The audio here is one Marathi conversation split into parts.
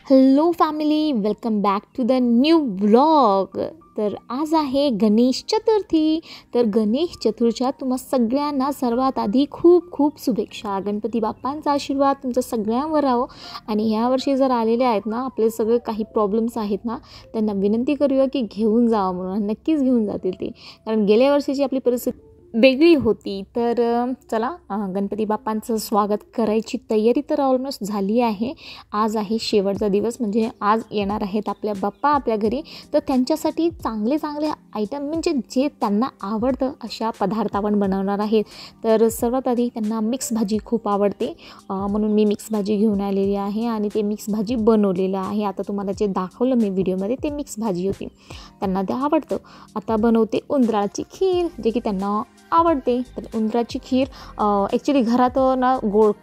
Hello family, welcome back to the new blog. तर आज आहे गणेश चतुर्थी. तर गणेश चतुर्थीच्या तुम्हा सगळ्यांना सर्वात आधी खूप खूप शुभेच्छा. गणपती बाप्पांचा आशीर्वाद तुमच्या सगळ्यांवर राहो. आणि यावर्षी जर आलेले आहेत ना, आपले सगळे काही प्रॉब्लेम्स आहेत ना, त्यांना विनंती करूया की घेऊन जावं म्हणून. नक्कीच घेऊन जातील ते, कारण गेल्या वर्षीची आपली परिस्थिती वेगळी होती. तर चला, गणपती बाप्पांचं स्वागत करायची तयारी तर ऑलमोस्ट झाली आहे. आज आहे शेवटचा दिवस, म्हणजे आज येणार आहेत आपल्या बाप्पा आपल्या घरी. तर त्यांच्यासाठी चांगले चांगले आयटम, म्हणजे जे त्यांना आवडतं अशा पदार्थ आपण बनवणार आहेत. तर सर्वात आधी त्यांना मिक्स भाजी खूप आवडते, म्हणून मी मिक्स भाजी घेऊन आलेली आहे आणि ते मिक्स भाजी बनवलेलं आहे. आता तुम्हाला जे दाखवलं मी व्हिडिओमध्ये ते मिक्स भाजी होती, त्यांना ते आवडतं. आता बनवते उंदराची खीर, जे की त्यांना आवडते. तर उंदराची खीर ॲक्च्युली घरात ना गोड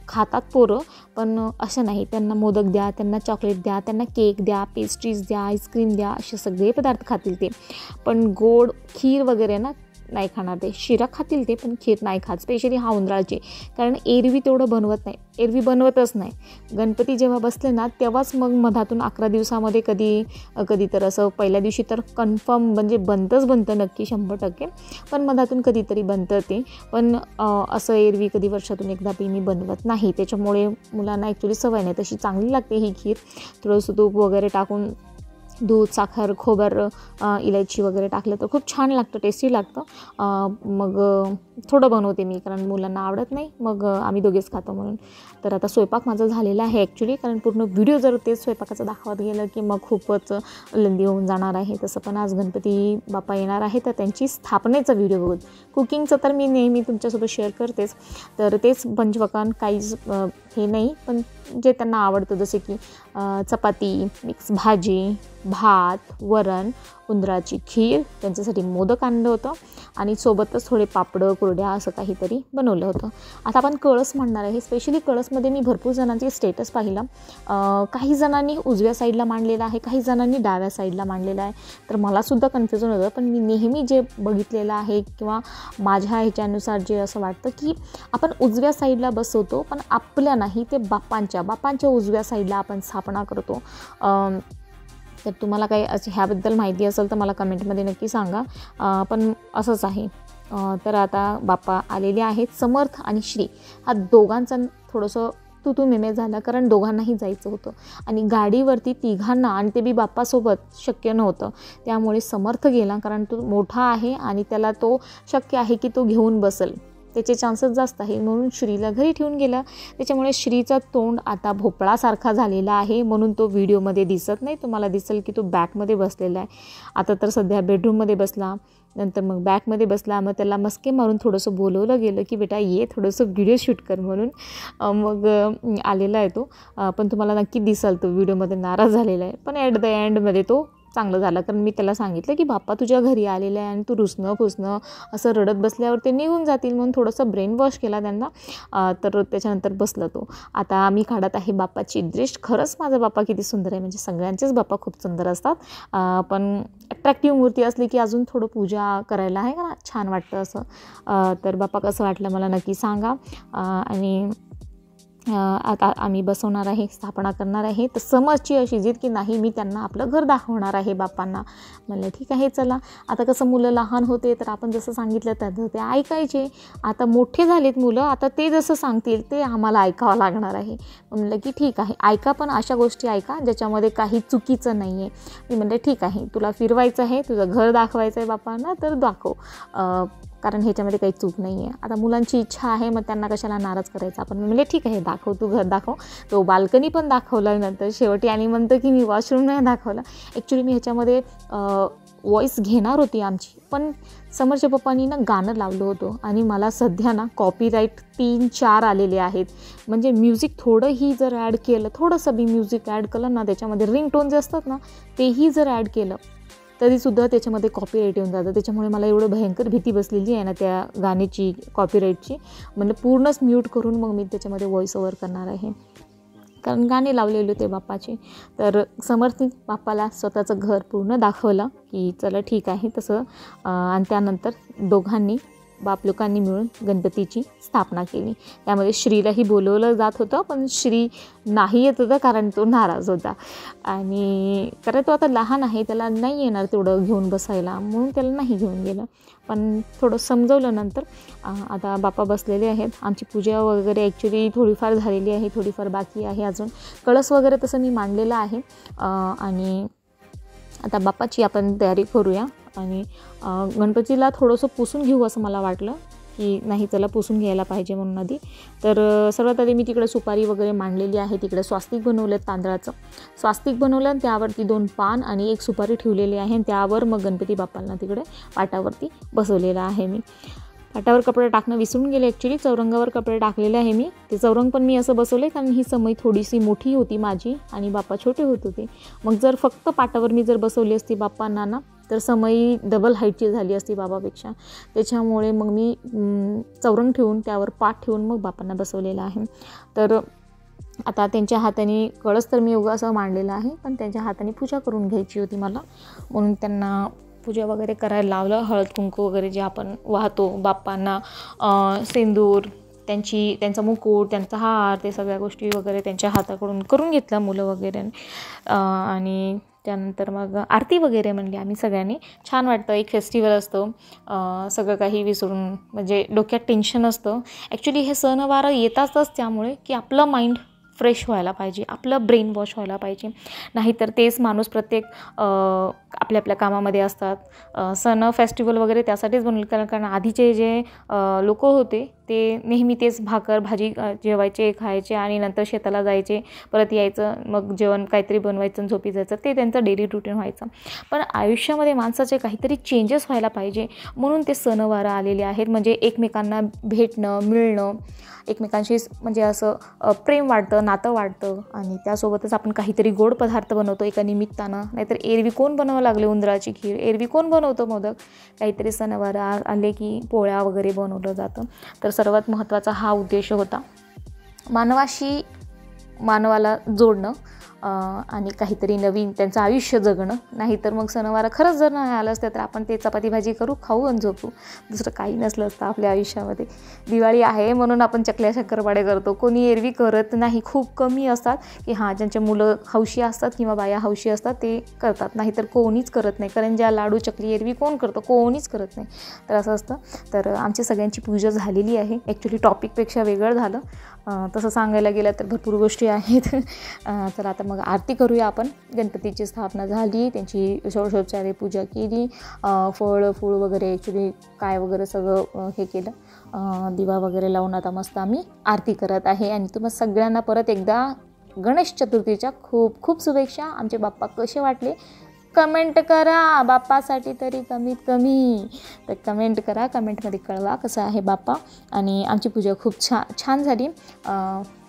खातात पोरं, पण असं नाही. त्यांना मोदक द्या, त्यांना चॉकलेट द्या, त्यांना केक द्या, पेस्ट्रीज द्या, आईस्क्रीम द्या, असे सगळे पदार्थ खातील ते. पण गोड खीर वगैरे ना नाही खाणार ते. शिरा खातील ते, पण खीर नाही खात. स्पेशली हा उंदराचे, कारण एरवी तेवढं बनवत नाही, एरवी बनवतच नाही. गणपती जेव्हा बसले ना तेव्हाच मग मधातून 11 दिवसामध्ये कधी तर असं पहिल्या दिवशी तर कन्फर्म म्हणजे बनतं नक्की 100%, पण मधातून कधीतरी बनतं ते. पण असं एरवी कधी वर्षातून एकदा मी बनवत नाही. त्याच्यामुळे मुलांना ॲक्च्युली सवय नाही. तशी चांगली लागते ही खीर. थोडंसं तूप वगैरे टाकून, दूध, साखर, खोबरं, इलायची वगैरे टाकलं तर खूप छान लागतं, टेस्टी लागतं. मग थोडं बनवते मी, कारण मुलांना आवडत नाही, मग आम्ही दोघेच खातो म्हणून. तर आता स्वयंपाक माझा झालेला आहे ॲक्च्युली, कारण पूर्ण व्हिडिओ जर तेच स्वयंपाकाचं दाखवत गेलं की मग खूपच लेंदी होऊन जाणार आहे. तसं पण आज गणपती बाप्पा येणार आहे, तर त्यांची स्थापनेचा व्हिडिओ बघून. कुकिंगचं तर मी नेहमी तुमच्यासोबत शेअर करतेच. तर तेच पंचपक्वान्न, काहीच हे नाही, पण जे त्यांना आवडतं, जसे की चपाती, मिक्स भाजी, भात, वरण, उंदराची खीर, त्यांच्यासाठी मोदक आणलं होतं आणि सोबतच थोडे पापडं, कुरड्या असं काहीतरी बनवलं होतं. आता आपण कळस म्हणणार आहे. स्पेशली कळसमध्ये मी भरपूर जणांचे स्टेटस पाहिलं. काही जणांनी उजव्या साईडला मांडलेला आहे, काही जणांनी डाव्या साईडला मांडलेला आहे. तर मलासुद्धा कन्फ्युजन होतं, पण मी नेहमी जे बघितलेलं आहे किंवा माझ्या ह्याच्यानुसार जे असं वाटतं की आपण उजव्या साईडला बसवतो, पण आपल्या नाही, ते बाप्पांच्या उजव्या साईडला आपण स्थापना करतो. तर तुम्हाला काही असं ह्याबद्दल माहिती असेल तर मला कमेंटमध्ये नक्की सांगा. पण असंच आहे. तर आता बाप्पा आलेले आहेत. समर्थ आणि श्री हा दोघांचं थोडंसं तू मेमे झाला, कारण दोघांनाही जायचं होतं आणि गाडीवरती तिघांना, आणि ते बी बाप्पासोबत शक्य नव्हतं. त्यामुळे समर्थ गेला, कारण तो मोठा आहे आणि त्याला तो शक्य आहे की तो घेऊन बसेल, त्याचे चान्सेस जास्त आहे. म्हणून श्रीला घरी ठेवून गेला. त्याच्यामुळे श्रीचा तोंड आता भोपळासारखा झालेला आहे, म्हणून तो व्हिडिओमध्ये दिसत नाही. तुम्हाला दिसेल की तो बॅकमध्ये बसलेला आहे. आता तर सध्या बेडरूममध्ये बसला, नंतर मग बॅकमध्ये बसला. मग त्याला मस्के मारून थोडंसं बोलवलं गेलं की बेटा ये, थोडंसं व्हिडिओ शूट कर म्हणून. मग आलेला आहे तो. पण तुम्हाला नक्की दिसेल तो व्हिडिओमध्ये नाराज झालेला आहे. पण ॲट द एंडमध्ये तो चांगलं झालं, कारण मी त्याला सांगितलं की बाप्पा तुझ्या घरी आलेलं आहे आणि तू रुसणं असं रडत बसल्यावर ते निघून जातील, म्हणून थोडंसं ब्रेन वॉश केला त्यांना. तर त्याच्यानंतर बसलं तो. आता आम्ही काढत आहे बाप्पाची दृष्ट. खरंच माझा बाप्पा किती सुंदर आहे, म्हणजे सगळ्यांचेच बाप्पा खूप सुंदर असतात, पण अट्रॅक्टिव्ह मूर्ती असली की अजून थोडं पूजा करायला आहे का छान वाटतं असं. तर बाप्पा कसं वाटलं मला नक्की सांगा. आणि आता आम्ही बसवणार आहे, स्थापना करणार आहे. तर समजची अशी जिद की नाही, मी त्यांना आपलं घर दाखवणार आहे बाप्पांना. म्हणलं ठीक आहे चला. आता कसं मुलं लहान होते तर आपण जसं सांगितलं तर ते ऐकायचे. आता मोठे झालेत मुलं, आता ते जसं सांगतील ते आम्हाला ऐकावं लागणार आहे. म्हणलं की ठीक आहे, ऐका, पण अशा गोष्टी ऐका ज्याच्यामध्ये काही चुकीचं नाही आहे. मी म्हणलं ठीक आहे, तुला फिरवायचं आहे, तुझं घर दाखवायचं आहे बाप्पांना, तर दाखव, कारण ह्याच्यामध्ये काही चूक नाही आहे. आता मुलांची इच्छा आहे, मग त्यांना कशाला नाराज करायचं आपण. म्हणजे ठीक आहे, दाखव, तू घर दाखव. तो बाल्कनी पण दाखवलं, नंतर शेवटी आणि म्हणतं की मी वॉशरूम नाही दाखवला. ॲक्च्युली मी ह्याच्यामध्ये वॉईस घेणार होती आमची, पण समरच्या पप्पांनी ना गाणं लावलं होतं आणि मला सध्या ना कॉपीराईट 3-4 आलेले आहेत. म्हणजे म्युझिक थोडंही जर ॲड केलं, थोडंसं बी म्युझिक ॲड केलं ना, त्याच्यामध्ये रिंगटोन जे असतात ना तेही जर ॲड केलं तरीसुद्धा त्याच्यामध्ये कॉपीराईट येऊन जातं. त्याच्यामुळे मला एवढं भयंकर भीती बसलेली आहे ना त्या गाण्याची, कॉपीराईटची. म्हणजे पूर्णच म्यूट करून मग मी त्याच्यामध्ये व्हॉईस ओव्हर करणार आहे, कारण गाणे लावलेले होते बाप्पाचे. तर समर्थी बाप्पाला स्वतःचं घर पूर्ण दाखवलं की चला ठीक आहे तसं. आणि त्यानंतर दोघांनी बाप लोकांनी मिळून गणपतीची स्थापना केली. त्यामध्ये श्रीलाही बोलवलं जात होतं, पण श्री नाही येत होता कारण तो नाराज होता. आणि कारण तो आता लहान आहे, त्याला नाही येणार तेवढं घेऊन बसायला, म्हणून त्याला नाही घेऊन गेलं. पण थोडं समजवलं नंतर. आता बाप्पा बसलेले आहेत. आमची पूजा वगैरे ॲक्च्युली थोडीफार झालेली आहे, थोडीफार बाकी आहे अजून. कळस वगैरे तसं मी मांडलेलं आहे. आणि आता बाप्पाची आपण तयारी करूया. आणि गणपतीला थोडंसं पुसून घेऊ असं मला वाटलं की नाही, त्याला पुसून घ्यायला पाहिजे म्हणून आधी. तर सर्वात आधी मी तिकडे सुपारी वगैरे मांडलेली आहे. तिकडे स्वास्तिक बनवलं आहे, तांदळाचं स्वास्तिक बनवलं आणि त्यावरती 2 पान आणि 1 सुपारी ठेवलेली आहे. आणि त्यावर मग गणपती बाप्पांना तिकडे पाटावरती बसवलेलं आहे मी. पाटावर कपडे टाकणं विसरून गेले ॲक्च्युली. चौरंगावर कपडे टाकलेले आहे मी. ते चौरंग पण मी असं बसवले कारण ही समई थोडीशी मोठी होती माझी आणि बाप्पा छोटे होत होते. मग जर फक्त पाटावर मी जर बसवली असती बाप्पांना ना, तर समई डबल हाईटची झाली असती बाबापेक्षा. त्याच्यामुळे मग मी चौरंग ठेवून त्यावर पाट ठेवून मग बाप्पांना बसवलेलं आहे. तर आता त्यांच्या हाताने कळस तर मी योगा असं मांडलेलं आहे, पण त्यांच्या हाताने पूजा करून घ्यायची होती मला, म्हणून त्यांना पूजा वगैरे करायला लावलं. हळद कुंकू वगैरे जे आपण वाहतो बाप्पांना, सिंदूर, त्यांचा मुकुट, त्यांचा हार, ते सगळ्या गोष्टी वगैरे त्यांच्या हाताकडून करून घेतल्या मुलं वगैरे. आणि त्यानंतर मग आरती वगैरे म्हणली आम्ही सगळ्यांनी. छान वाटतं, एक फेस्टिवल असतो, सगळं काही विसरून, म्हणजे डोक्यात टेन्शन असतं. ॲक्च्युली हे सणवार येतातच त्यामुळे की आपलं माइंड फ्रेश व्हायला पाहिजे, आपलं ब्रेन वॉश व्हायला पाहिजे. नाहीतर तेच माणूस प्रत्येक आपल्या आपल्या कामामध्ये असतात. सण फेस्टिवल वगैरे त्यासाठीच बनवले, कारण आधीचे जे लोक होते ते नेहमी तेच भाकर भाजी जेवायचे, खायचे आणि नंतर शेताला जायचे, परत यायचं, मग जेवण काहीतरी बनवायचं, झोपी जायचं. ते त्यांचं डेली रुटीन व्हायचं. पण आयुष्यामध्ये माणसाचे काहीतरी चेंजेस व्हायला पाहिजे, म्हणून ते सणवार आलेले आहेत. म्हणजे एकमेकांना भेटणं, मिळणं, एकमेकांशी म्हणजे असं प्रेम वाढतं, नातं वाढतं. आणि त्यासोबतच आपण काहीतरी गोड पदार्थ बनवतो एका निमित्तानं. नाहीतर एरवी कोण बनवावं लागले उंदराची खीर, एरवी कोण बनवतं मोदक. काहीतरी सणवार आले की पोळ्या वगैरे बनवलं जातं. तर सर्वात महत्त्वाचा हा उद्देश होता, मानवाला जोडणं आणि काहीतरी नवीन त्यांचं आयुष्य जगणं. नाहीतर मग सणवार खरंच जर नाही आलं असतं तर आपण ते चपाती भाजी करू, खाऊ आणि झोपू, दुसरं काही नसलं असतं आपल्या आयुष्यामध्ये. दिवाळी आहे म्हणून आपण चकल्या शंकरपाळे करतो, कोणी एरवी करत नाही. खूप कमी असतात की हां, ज्यांचे मुलं हौशी असतात किंवा बाया हौशी असतात ते करतात, नाहीतर कोणीच करत नाही. करंज्या, लाडू, चकली एरवी कोण करतं, कोणीच करत नाही. तर असं असतं. तर आमची सगळ्यांची पूजा झालेली आहे. ॲक्च्युली टॉपिकपेक्षा वेगळं झालं, तसं सांगायला गेलं तर भरपूर गोष्टी आहेत. तर आता मग आरती करूया आपण. गणपतीची स्थापना झाली, त्यांची षोडशोपचारे पूजा केली, फळ फूळ वगैरे ॲक्च्युली काय वगैरे सगळं हे केलं, दिवा वगैरे लावून आता मस्त आम्ही आरती करत आहे. आणि तुम्हाला सगळ्यांना परत एकदा गणेश चतुर्थीच्या खूप खूप शुभेच्छा. आमचे बाप्पा कसे वाटले कमेंट करा, बाप्पासाठी तरी कमीत कमी. तर कमेंट करा, कमेंटमध्ये कळवा कसं आहे बाप्पा. आणि आमची पूजा खूप छान झाली.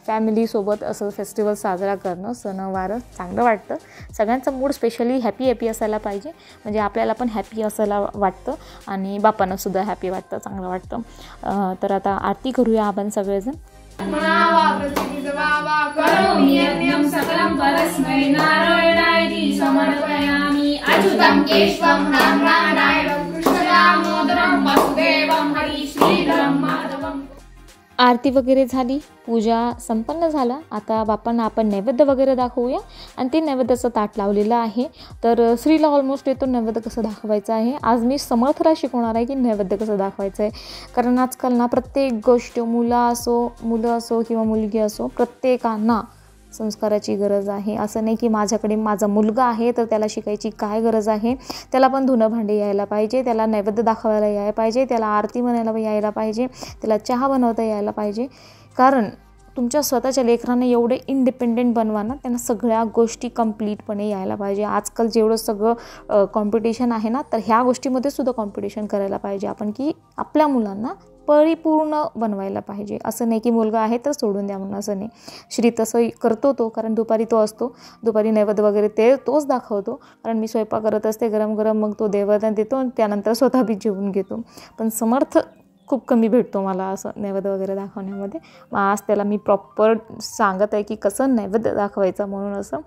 फॅमिलीसोबत असं फेस्टिवल साजरा करणं, सणवार चांगलं वाटतं. सगळ्यांचा मूड स्पेशली हॅपी असायला पाहिजे, म्हणजे आपल्याला पण हॅपी असायला वाटतं आणि बाप्पांनासुद्धा हॅपी वाटतं, चांगलं वाटतं. तर आता आरती करूया आपण सगळेजण. आरती वगैरे झाली, पूजा संपन्न झाला. आता बाप्पांना आपण नैवेद्य वगैरे दाखवूया. आणि ते नैवेद्याचं ताट लावलेलं आहे. तर श्रीला ऑलमोस्ट येतो नैवेद्य कसं दाखवायचं आहे. आज मी समर्थला शिकवणार आहे की नैवेद्य कसं दाखवायचं आहे. कारण आजकाल ना प्रत्येक गोष्ट, मुलं असो किंवा मुलगी असो, प्रत्येकांना संस्काराची गरज आहे. असं नाही की माझ्याकडे माझा मुलगा आहे तर त्याला शिकायची काय गरज आहे. त्याला पण धुणं भांडे यायला पाहिजे, त्याला नैवेद्य दाखवायला यायला पाहिजे, त्याला आरती म्हणायला यायला पाहिजे, त्याला चहा बनवता यायला पाहिजे. कारण तुमच्या स्वतःच्या लेकरांना एवढे इंडिपेंडेंट बनवा ना, त्यांना सगळ्या गोष्टी कंप्लीटपणे यायला पाहिजे. आजकाल जेवढं सगळं कॉम्पिटिशन आहे ना, तर ह्या गोष्टीमध्ये सुद्धा कॉम्पिटिशन करायला पाहिजे आपण, की आपल्या मुलांना परिपूर्ण बनवायला पाहिजे. असं नाही की मुलगा आहे तर सोडून द्या म्हणून, असं नाही. श्री तसं करतो तो, कारण दुपारी तो असतो, दुपारी नैवेद्य वगैरे तोच दाखवतो. कारण मी स्वयंपाक करत असते गरम गरम, मग तो देवाला देतो आणि त्यानंतर स्वतः बी जेवून घेतो. पण समर्थ खूप कमी भेटतो मला असं नैवेद्य वगैरे दाखवण्यामध्ये. मग आज त्याला मी प्रॉपर सांगत आहे की कसं नैवेद्य दाखवायचं म्हणून असं.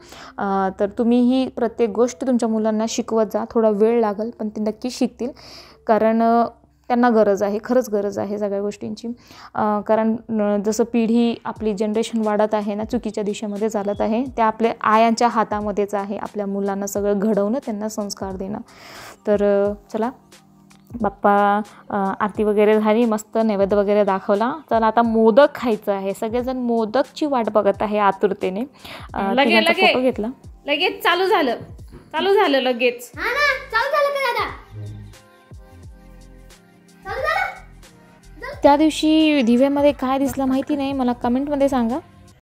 तर तुम्हीही प्रत्येक गोष्ट तुमच्या मुलांना शिकवत जा. थोडा वेळ लागेल पण ते नक्की शिकतील. कारण त्यांना गरज आहे, खरंच गरज आहे सगळ्या गोष्टींची. कारण जसं पिढी आपली जनरेशन वाढत आहे ना, चुकीच्या दिशेमध्ये चालत आहे, त्या आपल्या आयांच्या हातामध्येच आहे, आपल्या मुलांना सगळं घडवणं, त्यांना संस्कार देणं. तर चला, बाप्पा आरती वगैरे झाली, मस्त नैवेद्य वगैरे दाखवला. तर आता मोदक खायचं आहे. सगळेजण मोदकची वाट बघत आहे आतुरतेने. फोटो घेतला, लगेच चालू झालं लगेच. त्या दिवशी दिव्यामध्ये काय दिसलं माहिती नाही, मला कमेंटमध्ये सांगा.